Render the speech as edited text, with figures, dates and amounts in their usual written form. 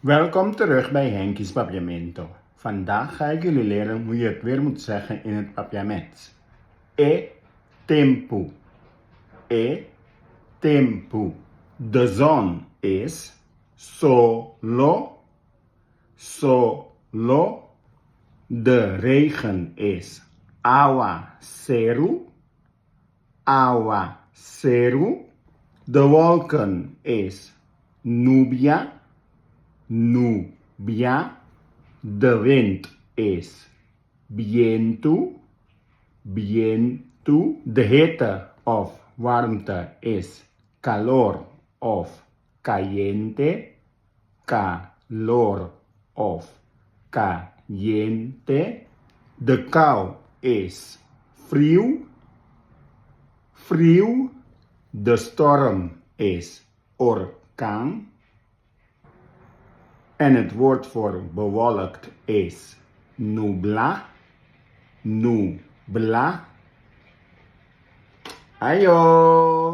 Welkom terug bij Henkies Papiamento. Vandaag ga ik jullie leren hoe je het weer moet zeggen in het Papiaments. Tempo. Tempo. De zon is solo. De regen is aguacero. De wolken is nubia. De wind is viento. De hitte of warmte is calor of caliente. De kou is frío. De storm is orkaan. En het woord voor bewolkt is nubla. Ayo!